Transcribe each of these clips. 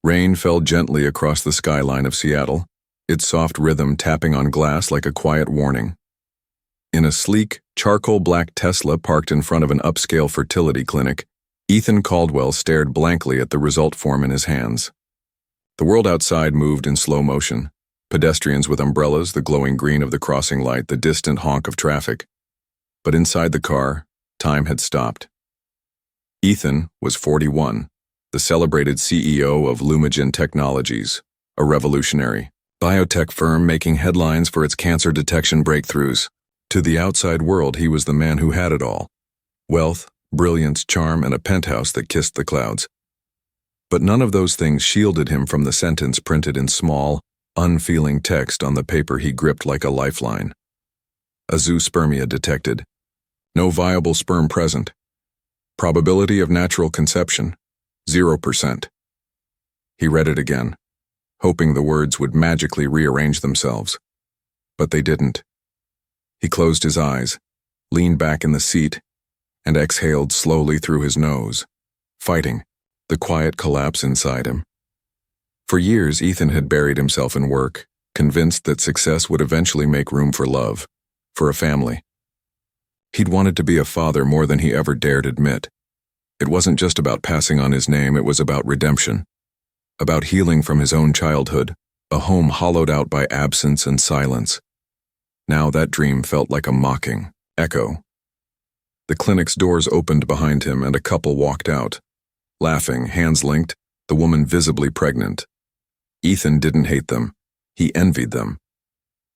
Rain fell gently across the skyline of Seattle, its soft rhythm tapping on glass like a quiet warning. In a sleek, charcoal-black Tesla parked in front of an upscale fertility clinic, Ethan Caldwell stared blankly at the result form in his hands. The world outside moved in slow motion. Pedestrians with umbrellas, the glowing green of the crossing light, the distant honk of traffic. But inside the car, time had stopped. Ethan was 41, the celebrated CEO of Lumigen Technologies, a revolutionary biotech firm making headlines for its cancer detection breakthroughs. To the outside world, he was the man who had it all: wealth, brilliance, charm, and a penthouse that kissed the clouds. But none of those things shielded him from the sentence printed in small, unfeeling text on the paper he gripped like a lifeline. Azoospermia detected. No viable sperm present. Probability of natural conception, 0%. He read it again, hoping the words would magically rearrange themselves. But they didn't. He closed his eyes, leaned back in the seat, and exhaled slowly through his nose, fighting the quiet collapse inside him. For years, Ethan had buried himself in work, convinced that success would eventually make room for love, for a family. He'd wanted to be a father more than he ever dared admit. It wasn't just about passing on his name, it was about redemption, about healing from his own childhood, a home hollowed out by absence and silence. Now that dream felt like a mocking echo. The clinic's doors opened behind him and a couple walked out, laughing, hands linked, the woman visibly pregnant. Ethan didn't hate them. He envied them.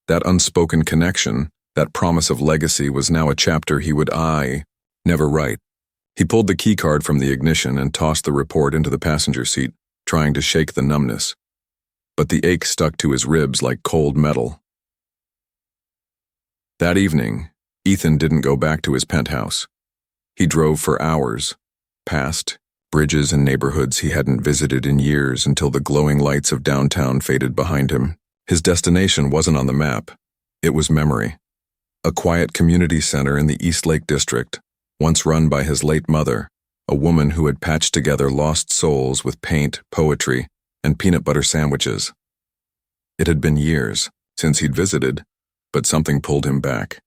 That unspoken connection, that promise of legacy, was now a chapter he would never write. He pulled the keycard from the ignition and tossed the report into the passenger seat, trying to shake the numbness. But the ache stuck to his ribs like cold metal. That evening, Ethan didn't go back to his penthouse. He drove for hours, past bridges and neighborhoods he hadn't visited in years, until the glowing lights of downtown faded behind him. His destination wasn't on the map. It was memory. A quiet community center in the East Lake District, once run by his late mother, a woman who had patched together lost souls with paint, poetry, and peanut butter sandwiches. It had been years since he'd visited, but something pulled him back.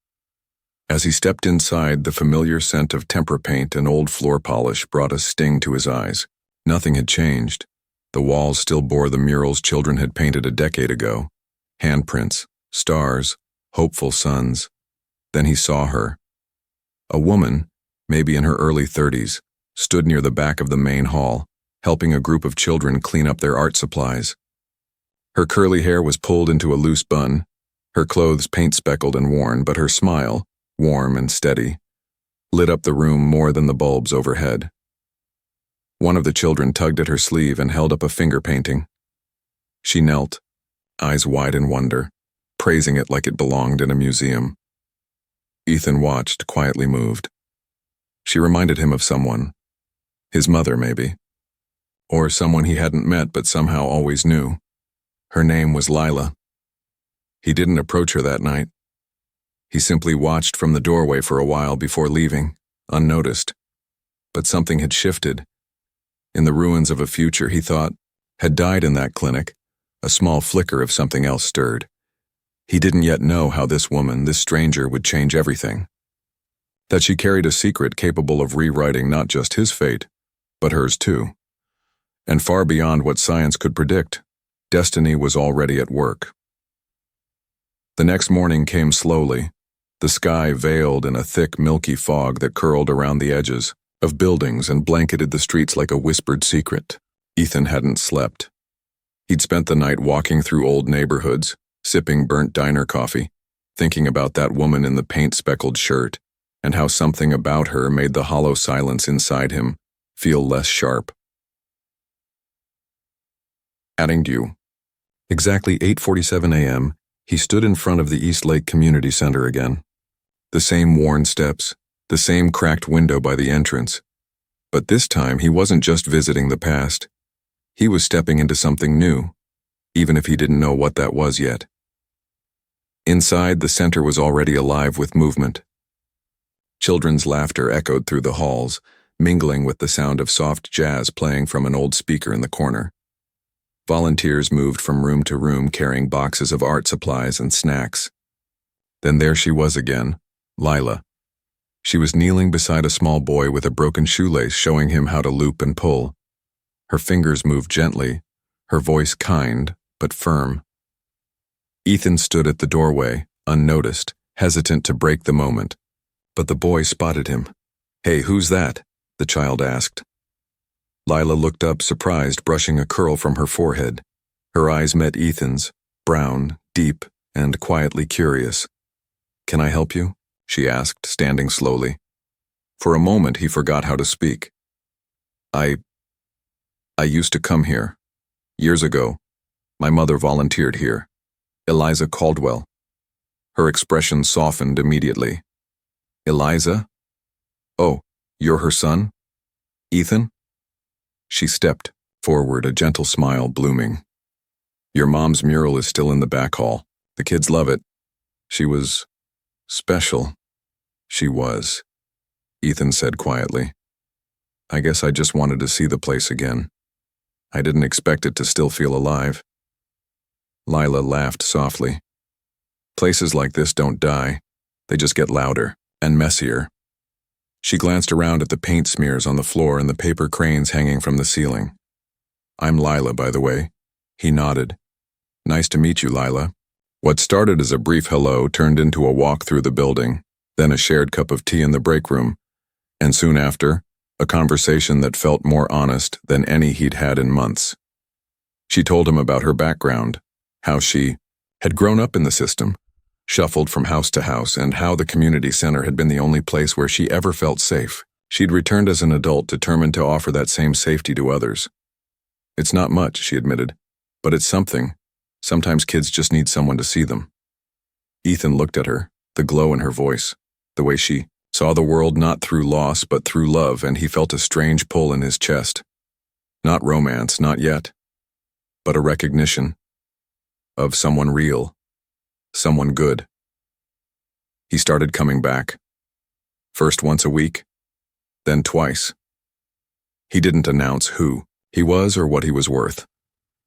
As he stepped inside, the familiar scent of tempera paint and old floor polish brought a sting to his eyes. Nothing had changed. The walls still bore the murals children had painted a decade ago. Handprints, stars, hopeful suns. Then he saw her. A woman, maybe in her early 30s, stood near the back of the main hall, helping a group of children clean up their art supplies. Her curly hair was pulled into a loose bun, her clothes paint-speckled and worn, but her smile, warm and steady, lit up the room more than the bulbs overhead. One of the children tugged at her sleeve and held up a finger painting. She knelt, eyes wide in wonder, praising it like it belonged in a museum. Ethan watched, quietly moved. She reminded him of someone. His mother, maybe. Or someone he hadn't met but somehow always knew. Her name was Lila. He didn't approach her that night. He simply watched from the doorway for a while before leaving, unnoticed. But something had shifted. In the ruins of a future he thought had died in that clinic, a small flicker of something else stirred. He didn't yet know how this woman, this stranger, would change everything. That she carried a secret capable of rewriting not just his fate, but hers too. And far beyond what science could predict, destiny was already at work. The next morning came slowly, the sky veiled in a thick, milky fog that curled around the edges of buildings and blanketed the streets like a whispered secret. Ethan hadn't slept. He'd spent the night walking through old neighborhoods, sipping burnt diner coffee, thinking about that woman in the paint-speckled shirt, and how something about her made the hollow silence inside him feel less sharp. Adding due. Exactly 8:47 a.m., he stood in front of the East Lake Community Center again. The same worn steps, the same cracked window by the entrance. But this time he wasn't just visiting the past. He was stepping into something new, even if he didn't know what that was yet. Inside, the center was already alive with movement. Children's laughter echoed through the halls, mingling with the sound of soft jazz playing from an old speaker in the corner. Volunteers moved from room to room carrying boxes of art supplies and snacks. Then there she was again, Lila. She was kneeling beside a small boy with a broken shoelace, showing him how to loop and pull. Her fingers moved gently, her voice kind but firm. Ethan stood at the doorway, unnoticed, hesitant to break the moment. But the boy spotted him. "Hey, who's that?" the child asked. Lila looked up, surprised, brushing a curl from her forehead. Her eyes met Ethan's, brown, deep, and quietly curious. "Can I help you?" she asked, standing slowly. For a moment he forgot how to speak. I used to come here. Years ago. My mother volunteered here. Eliza Caldwell." Her expression softened immediately. "Eliza? Oh, you're her son? Ethan?" She stepped forward, a gentle smile blooming. "Your mom's mural is still in the back hall. The kids love it. She was special." "She was," Ethan said quietly. "I guess I just wanted to see the place again. I didn't expect it to still feel alive." Lila laughed softly. "Places like this don't die. They just get louder and messier." She glanced around at the paint smears on the floor and the paper cranes hanging from the ceiling. "I'm Lila, by the way." He nodded. "Nice to meet you, Lila." What started as a brief hello turned into a walk through the building, then a shared cup of tea in the break room, and soon after, a conversation that felt more honest than any he'd had in months. She told him about her background, how she had grown up in the system, shuffled from house to house, and how the community center had been the only place where she ever felt safe. She'd returned as an adult, determined to offer that same safety to others. "It's not much," she admitted, "but it's something. Sometimes kids just need someone to see them." Ethan looked at her, the glow in her voice, the way she saw the world not through loss but through love, and he felt a strange pull in his chest. Not romance, not yet, but a recognition of someone real, someone good. He started coming back. First once a week, then twice. He didn't announce who he was or what he was worth.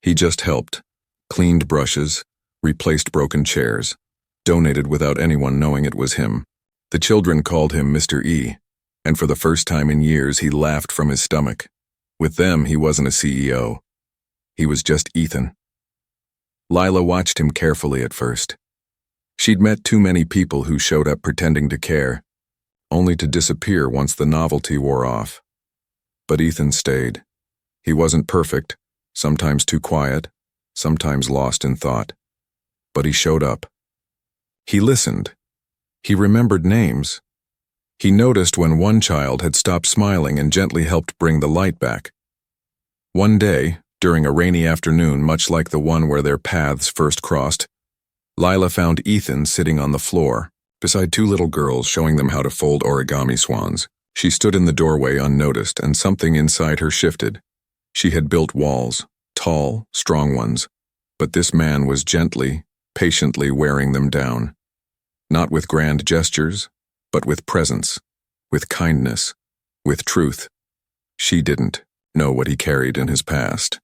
He just helped, cleaned brushes, replaced broken chairs, donated without anyone knowing it was him. The children called him Mr. E, and for the first time in years he laughed from his stomach. With them, he wasn't a CEO. He was just Ethan. Lila watched him carefully at first. She'd met too many people who showed up pretending to care, only to disappear once the novelty wore off. But Ethan stayed. He wasn't perfect, sometimes too quiet, sometimes lost in thought. But he showed up. He listened. He remembered names. He noticed when one child had stopped smiling and gently helped bring the light back. One day, during a rainy afternoon much like the one where their paths first crossed, Lila found Ethan sitting on the floor, beside two little girls, showing them how to fold origami swans. She stood in the doorway unnoticed, and something inside her shifted. She had built walls, tall, strong ones, but this man was gently, patiently wearing them down. Not with grand gestures, but with presence, with kindness, with truth. She didn't know what he carried in his past.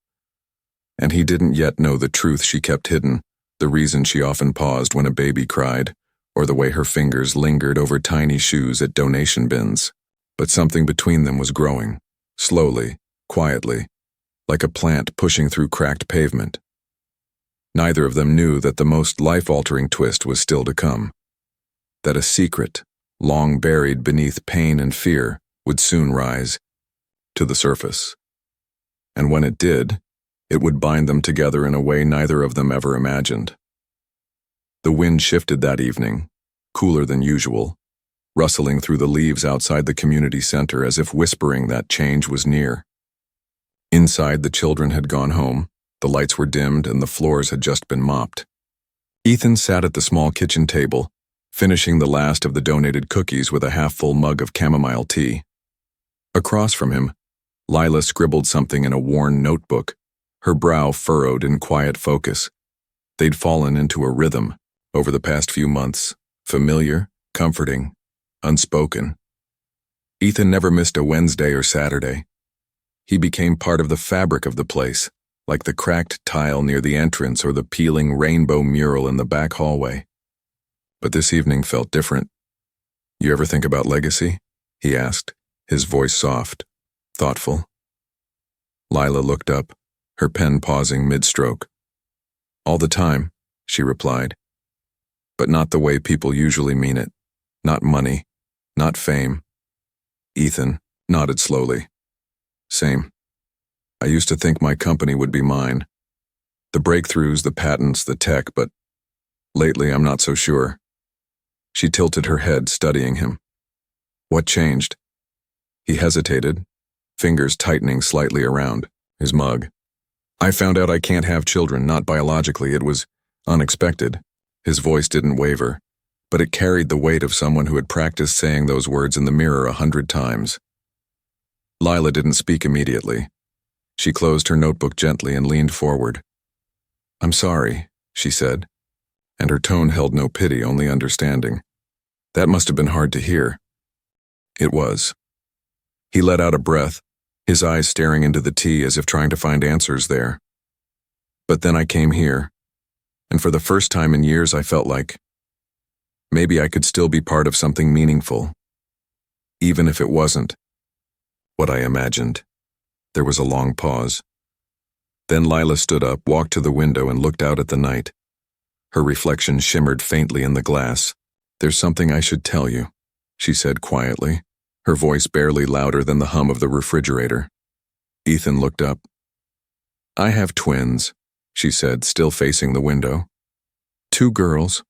And he didn't yet know the truth she kept hidden, the reason she often paused when a baby cried, or the way her fingers lingered over tiny shoes at donation bins. But something between them was growing, slowly, quietly, like a plant pushing through cracked pavement. Neither of them knew that the most life-altering twist was still to come, that a secret, long buried beneath pain and fear, would soon rise to the surface. And when it did, it would bind them together in a way neither of them ever imagined. The wind shifted that evening, cooler than usual, rustling through the leaves outside the community center as if whispering that change was near. Inside, the children had gone home, the lights were dimmed, and the floors had just been mopped. Ethan sat at the small kitchen table, finishing the last of the donated cookies with a half-full mug of chamomile tea. Across from him, Lila scribbled something in a worn notebook, her brow furrowed in quiet focus. They'd fallen into a rhythm over the past few months, familiar, comforting, unspoken. Ethan never missed a Wednesday or Saturday. He became part of the fabric of the place, like the cracked tile near the entrance or the peeling rainbow mural in the back hallway. But this evening felt different. "You ever think about legacy?" he asked, his voice soft, thoughtful. Lila looked up, her pen pausing mid-stroke. "All the time," she replied. "But not the way people usually mean it. Not money, not fame." Ethan nodded slowly. "Same. I used to think my company would be mine. The breakthroughs, the patents, the tech, but lately I'm not so sure." She tilted her head, studying him. "What changed?" He hesitated, fingers tightening slightly around his mug. "I found out I can't have children, not biologically. It was unexpected." His voice didn't waver, but it carried the weight of someone who had practiced saying those words in the mirror 100 times. Lila didn't speak immediately. She closed her notebook gently and leaned forward. "I'm sorry," she said, and her tone held no pity, only understanding. "That must have been hard to hear." It was. He let out a breath, his eyes staring into the tea as if trying to find answers there. "But then I came here, and for the first time in years I felt like maybe I could still be part of something meaningful, even if it wasn't what I imagined." There was a long pause. Then Lila stood up, walked to the window, and looked out at the night. Her reflection shimmered faintly in the glass. "There's something I should tell you," she said quietly, her voice barely louder than the hum of the refrigerator. Ethan looked up. "I have twins," she said, still facing the window. "2 girls.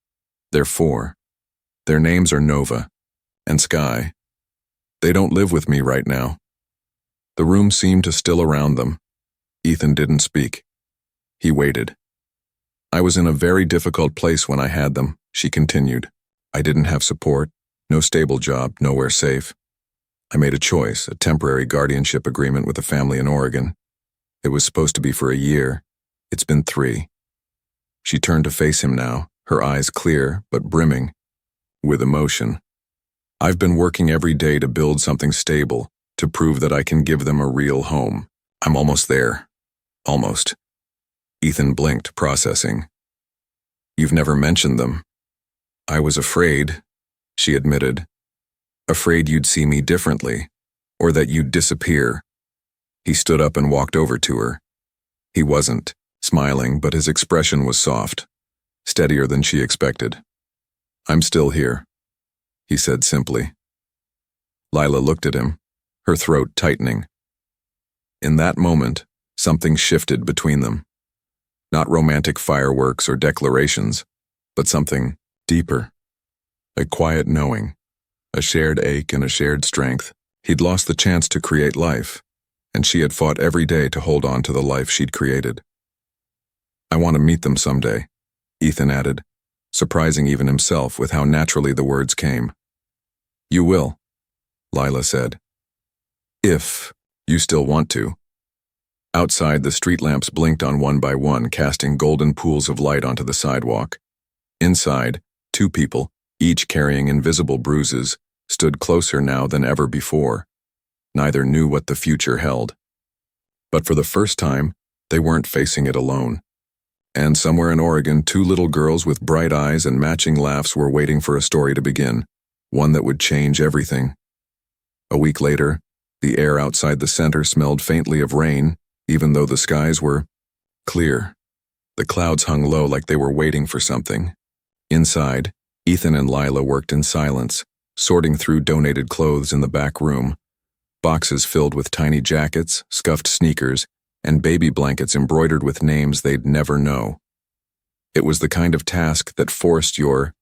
They're 4. Their names are Nova and Sky. They don't live with me right now." The room seemed to still around them. Ethan didn't speak. He waited. "I was in a very difficult place when I had them," she continued. "I didn't have support, no stable job, nowhere safe. I made a choice, a temporary guardianship agreement with a family in Oregon. It was supposed to be for a year. It's been 3. She turned to face him now, her eyes clear but brimming with emotion. "I've been working every day to build something stable, to prove that I can give them a real home. I'm almost there. Almost." Ethan blinked, processing. "You've never mentioned them." "I was afraid," she admitted. "Afraid you'd see me differently, or that you'd disappear." He stood up and walked over to her. He wasn't smiling, but his expression was soft, steadier than she expected. "I'm still here," he said simply. Lila looked at him, her throat tightening. In that moment, something shifted between them. Not romantic fireworks or declarations, but something deeper. A quiet knowing, a shared ache and a shared strength. He'd lost the chance to create life, and she had fought every day to hold on to the life she'd created. "I want to meet them someday," Ethan added, surprising even himself with how naturally the words came. "You will," Lila said. "If you still want to." Outside, the street lamps blinked on one by one, casting golden pools of light onto the sidewalk. Inside, 2 people, each carrying invisible bruises, stood closer now than ever before. Neither knew what the future held. But for the first time, they weren't facing it alone. And somewhere in Oregon, 2 little girls with bright eyes and matching laughs were waiting for a story to begin, one that would change everything. A week later, the air outside the center smelled faintly of rain, even though the skies were clear. The clouds hung low like they were waiting for something. Inside, Ethan and Lila worked in silence, sorting through donated clothes in the back room, boxes filled with tiny jackets, scuffed sneakers, and baby blankets embroidered with names they'd never know. It was the kind of task that forced your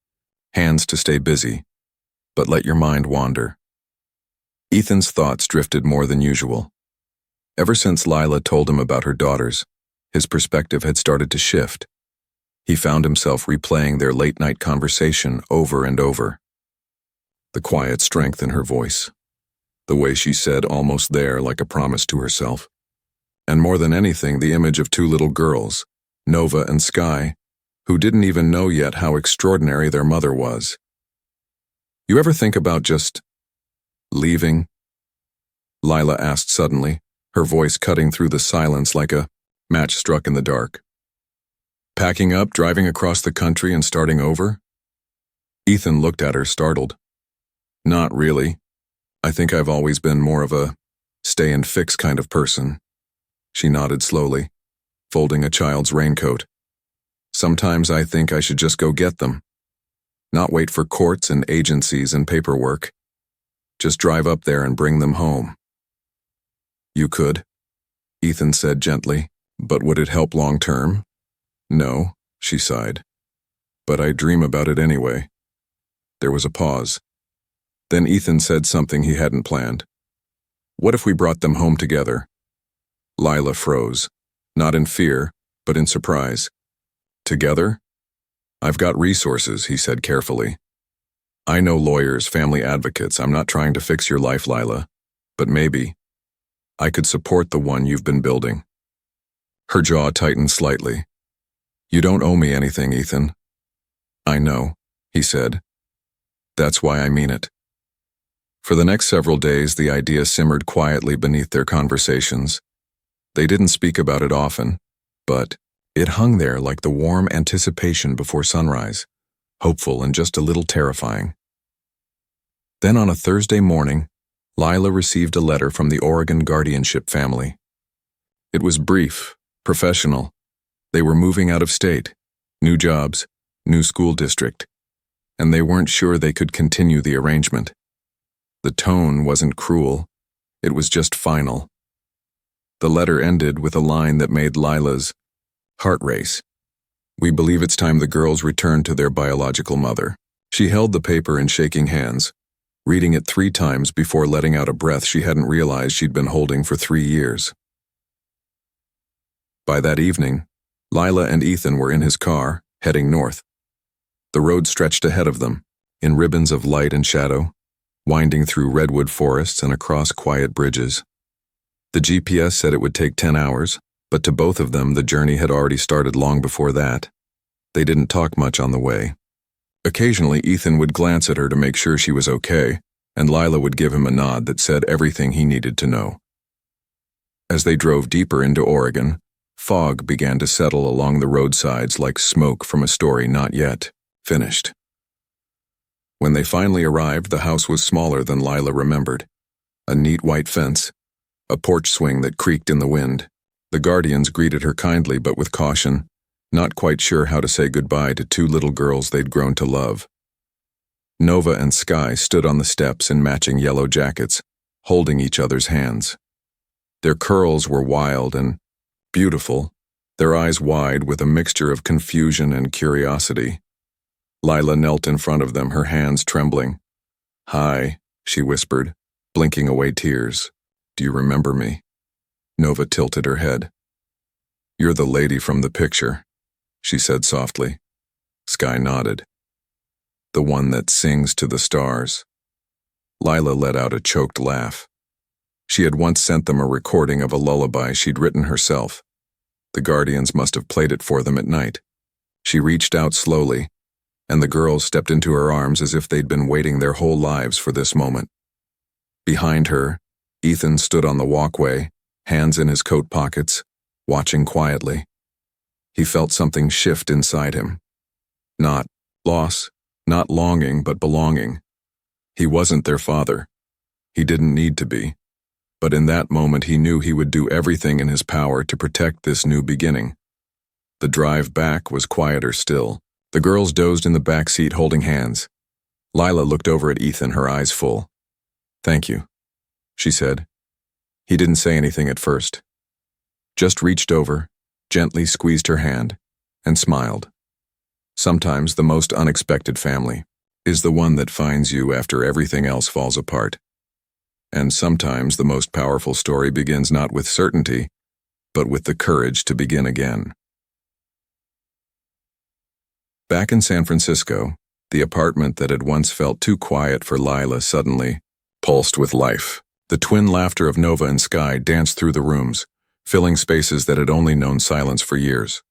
hands to stay busy, but let your mind wander. Ethan's thoughts drifted more than usual. Ever since Lila told him about her daughters, his perspective had started to shift. He found himself replaying their late-night conversation over and over. The quiet strength in her voice, the way she said "almost there" like a promise to herself, and more than anything, the image of 2 little girls, Nova and Sky, who didn't even know yet how extraordinary their mother was. "You ever think about just leaving?" Lila asked suddenly, her voice cutting through the silence like a Match struck in the dark. Packing up, driving across the country, and starting over? Ethan looked at her, startled. Not really. I think I've always been more of a stay and fix kind of person. She nodded slowly, folding a child's raincoat. Sometimes I think I should just go get them. Not wait for courts and agencies and paperwork. Just drive up there and bring them home. You could, Ethan said gently, but would it help long term? No, she sighed. But I dream about it anyway. There was a pause. Then Ethan said something he hadn't planned. What if we brought them home together? Lila froze, not in fear, but in surprise. Together? I've got resources, he said carefully. I know lawyers, family advocates. I'm not trying to fix your life, Lila. But maybe I could support the one you've been building. Her jaw tightened slightly. You don't owe me anything, Ethan. I know, he said. That's why I mean it. For the next several days, the idea simmered quietly beneath their conversations. They didn't speak about it often, but it hung there like the warm anticipation before sunrise, hopeful and just a little terrifying. Then on a Thursday morning, Lila received a letter from the Oregon guardianship family. It was brief, professional. They were moving out of state, new jobs, new school district, and they weren't sure they could continue the arrangement. The tone wasn't cruel, it was just final. The letter ended with a line that made Lila's heart race. We believe it's time the girls return to their biological mother. She held the paper in shaking hands, reading it 3 times before letting out a breath she hadn't realized she'd been holding for 3 years. By that evening, Lila and Ethan were in his car, heading north. The road stretched ahead of them, in ribbons of light and shadow, winding through redwood forests and across quiet bridges. The GPS said it would take 10 hours, but to both of them the journey had already started long before that. They didn't talk much on the way. Occasionally Ethan would glance at her to make sure she was okay, and Lila would give him a nod that said everything he needed to know. As they drove deeper into Oregon, fog began to settle along the roadsides like smoke from a story not yet finished. When they finally arrived, the house was smaller than Lila remembered. A neat white fence, a porch swing that creaked in the wind. The guardians greeted her kindly but with caution, not quite sure how to say goodbye to 2 little girls they'd grown to love. Nova and Sky stood on the steps in matching yellow jackets, holding each other's hands. Their curls were wild and beautiful, their eyes wide with a mixture of confusion and curiosity. Lila knelt in front of them, her hands trembling. Hi, she whispered, blinking away tears. Do you remember me? Nova tilted her head. You're the lady from the picture, she said softly. Sky nodded. The one that sings to the stars. Lila let out a choked laugh. She had once sent them a recording of a lullaby she'd written herself. The guardians must have played it for them at night. She reached out slowly, and the girls stepped into her arms as if they'd been waiting their whole lives for this moment. Behind her, Ethan stood on the walkway, hands in his coat pockets, watching quietly. He felt something shift inside him. Not loss, not longing, but belonging. He wasn't their father. He didn't need to be. But in that moment he knew he would do everything in his power to protect this new beginning. The drive back was quieter still. The girls dozed in the back seat holding hands. Lila looked over at Ethan, her eyes full. Thank you, she said. He didn't say anything at first. Just reached over, gently squeezed her hand, and smiled. Sometimes the most unexpected family is the one that finds you after everything else falls apart. And sometimes the most powerful story begins not with certainty, but with the courage to begin again. Back in San Francisco, the apartment that had once felt too quiet for Lila suddenly pulsed with life. The twin laughter of Nova and Sky danced through the rooms, filling spaces that had only known silence for years.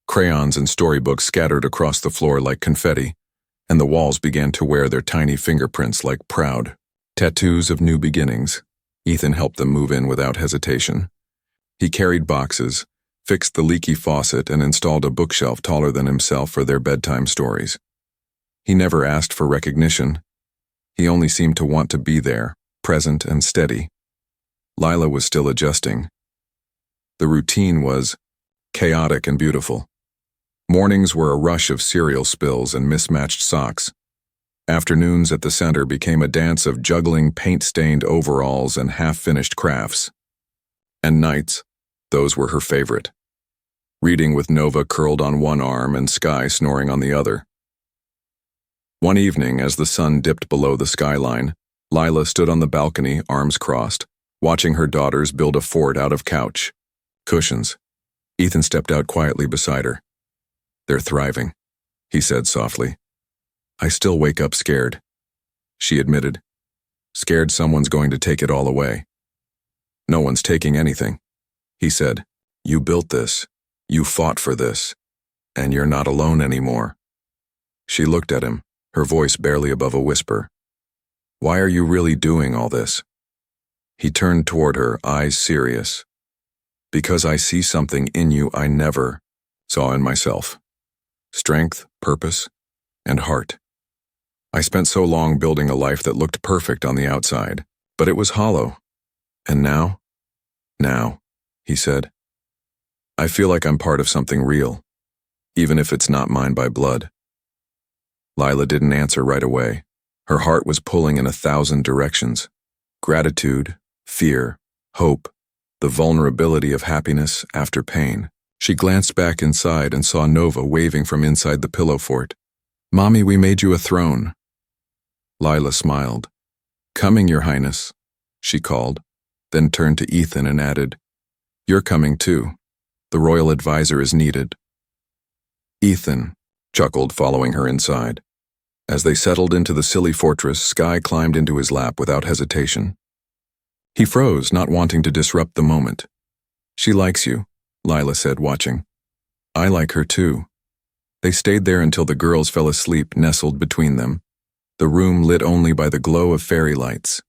Crayons and storybooks scattered across the floor like confetti, and the walls began to wear their tiny fingerprints like proud tattoos of new beginnings. Ethan helped them move in without hesitation. He carried boxes, fixed the leaky faucet, and installed a bookshelf taller than himself for their bedtime stories. He never asked for recognition. He only seemed to want to be there, present and steady. Lila was still adjusting. The routine was chaotic and beautiful. Mornings were a rush of cereal spills and mismatched socks. Afternoons at the center became a dance of juggling paint-stained overalls and half-finished crafts. And nights, those were her favorite. Reading with Nova curled on one arm and Sky snoring on the other. One evening, as the sun dipped below the skyline, Lila stood on the balcony, arms crossed, watching her daughters build a fort out of couch, cushions. Ethan stepped out quietly beside her. "They're thriving," he said softly. "I still wake up scared," she admitted. "Scared someone's going to take it all away." "No one's taking anything," he said. "You built this. You fought for this. And you're not alone anymore." She looked at him, her voice barely above a whisper. "Why are you really doing all this?" He turned toward her, eyes serious. "Because I see something in you I never saw in myself. Strength, purpose, and heart. I spent so long building a life that looked perfect on the outside, but it was hollow. And now, he said, I feel like I'm part of something real, even if it's not mine by blood." Lila didn't answer right away. Her heart was pulling in 1,000 directions. Gratitude, fear, hope, the vulnerability of happiness after pain. She glanced back inside and saw Nova waving from inside the pillow fort. "Mommy, we made you a throne." Lila smiled. "Coming, Your Highness," she called, then turned to Ethan and added, "You're coming too. The royal advisor is needed." Ethan chuckled, following her inside. As they settled into the silly fortress, Sky climbed into his lap without hesitation. He froze, not wanting to disrupt the moment. "She likes you," Lila said, watching. "I like her too." They stayed there until the girls fell asleep, nestled between them, the room lit only by the glow of fairy lights.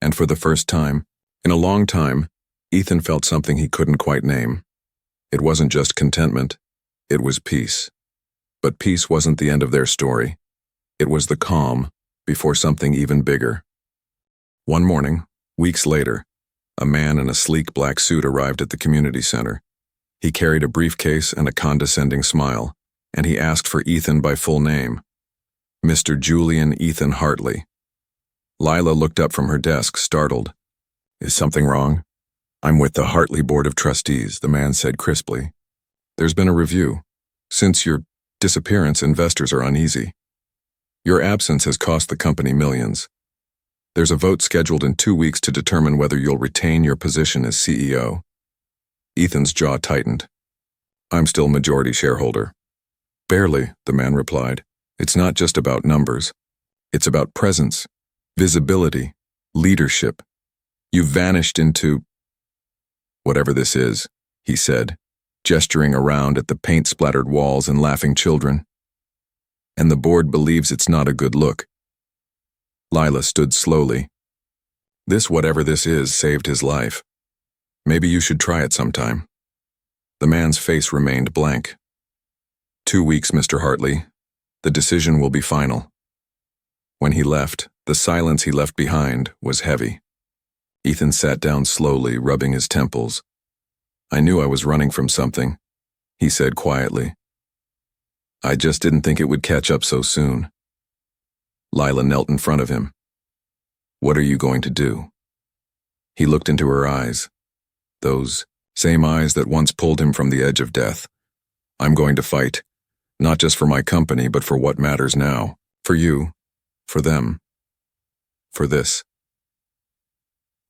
And for the first time, in a long time, Ethan felt something he couldn't quite name. It wasn't just contentment, it was peace. But peace wasn't the end of their story. It was the calm before something even bigger. One morning, weeks later, a man in a sleek black suit arrived at the community center. He carried a briefcase and a condescending smile, and he asked for Ethan by full name. Mr. Julian Ethan Hartley. Lila looked up from her desk, startled. "Is something wrong?" "I'm with the Hartley Board of Trustees," the man said crisply. "There's been a review. Since your disappearance, investors are uneasy. Your absence has cost the company millions. There's a vote scheduled in 2 weeks to determine whether you'll retain your position as CEO." Ethan's jaw tightened. "I'm still majority shareholder." "Barely," the man replied. "It's not just about numbers. It's about presence, visibility, leadership. You've vanished into whatever this is," he said, gesturing around at the paint-splattered walls and laughing children. "And the board believes it's not a good look." Lila stood slowly. "This whatever this is saved his life. Maybe you should try it sometime." The man's face remained blank. 2 weeks, Mr. Hartley. The decision will be final." When he left, the silence he left behind was heavy. Ethan sat down slowly, rubbing his temples. "I knew I was running from something," he said quietly. "I just didn't think it would catch up so soon." Lila knelt in front of him. "What are you going to do?" He looked into her eyes, those same eyes that once pulled him from the edge of death. "I'm going to fight, not just for my company, but for what matters now. For you, for them, for this."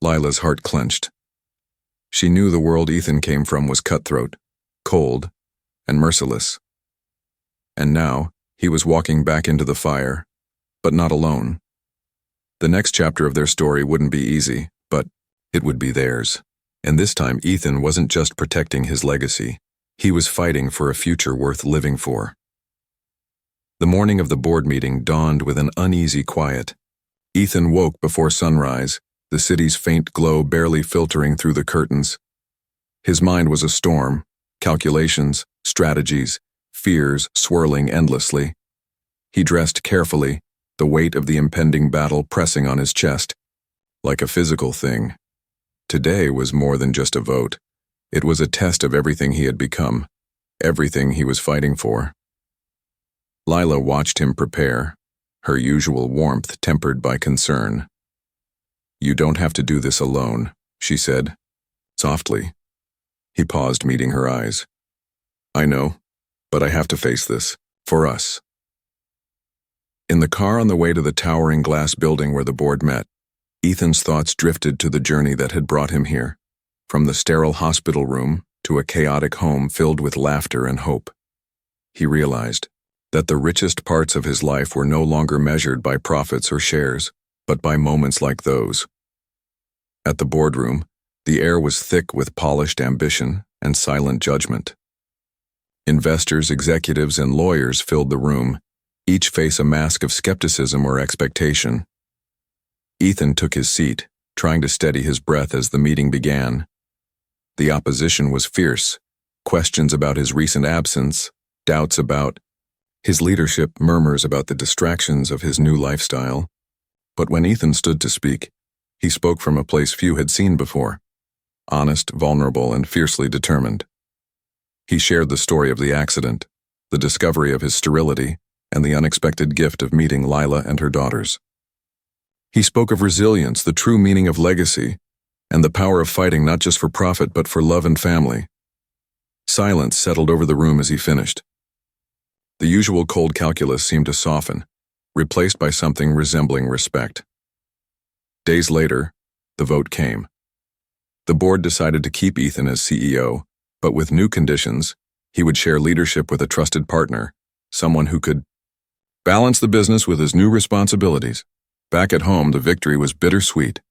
Lila's heart clenched. She knew the world Ethan came from was cutthroat, cold, and merciless. And now, he was walking back into the fire, but not alone. The next chapter of their story wouldn't be easy, but it would be theirs. And this time, Ethan wasn't just protecting his legacy. He was fighting for a future worth living for. The morning of the board meeting dawned with an uneasy quiet. Ethan woke before sunrise, the city's faint glow barely filtering through the curtains. His mind was a storm, calculations, strategies, fears swirling endlessly. He dressed carefully, the weight of the impending battle pressing on his chest, like a physical thing. Today was more than just a vote. It was a test of everything he had become, everything he was fighting for. Lila watched him prepare, her usual warmth tempered by concern. "You don't have to do this alone," she said, softly. He paused, meeting her eyes. "I know, but I have to face this, for us." In the car on the way to the towering glass building where the board met, Ethan's thoughts drifted to the journey that had brought him here, from the sterile hospital room to a chaotic home filled with laughter and hope. He realized that the richest parts of his life were no longer measured by profits or shares, but by moments like those. At the boardroom, the air was thick with polished ambition and silent judgment. Investors, executives, and lawyers filled the room, each face a mask of skepticism or expectation. Ethan took his seat, trying to steady his breath as the meeting began. The opposition was fierce, questions about his recent absence, doubts about his leadership, murmurs about the distractions of his new lifestyle. But when Ethan stood to speak, he spoke from a place few had seen before, honest, vulnerable, and fiercely determined. He shared the story of the accident, the discovery of his sterility, and the unexpected gift of meeting Lila and her daughters. He spoke of resilience, the true meaning of legacy, and the power of fighting not just for profit but for love and family. Silence settled over the room as he finished. The usual cold calculus seemed to soften, replaced by something resembling respect. Days later, the vote came. The board decided to keep Ethan as CEO, but with new conditions. He would share leadership with a trusted partner, someone who could balance the business with his new responsibilities. Back at home, the victory was bittersweet.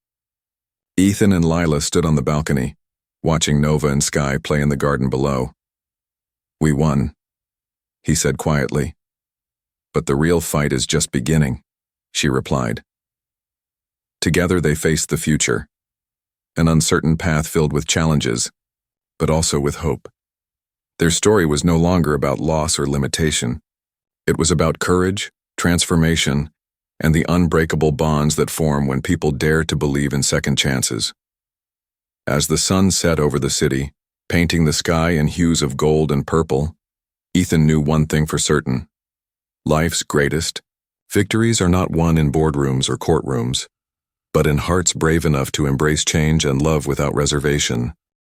Ethan and Lila stood on the balcony, watching Nova and Sky play in the garden below. "We won," he said quietly. "But the real fight is just beginning," she replied. Together they faced the future, an uncertain path filled with challenges, but also with hope. Their story was no longer about loss or limitation. It was about courage, transformation, and the unbreakable bonds that form when people dare to believe in second chances. As the sun set over the city, painting the sky in hues of gold and purple, Ethan knew one thing for certain. Life's greatest victories are not won in boardrooms or courtrooms, but in hearts brave enough to embrace change and love without reservation.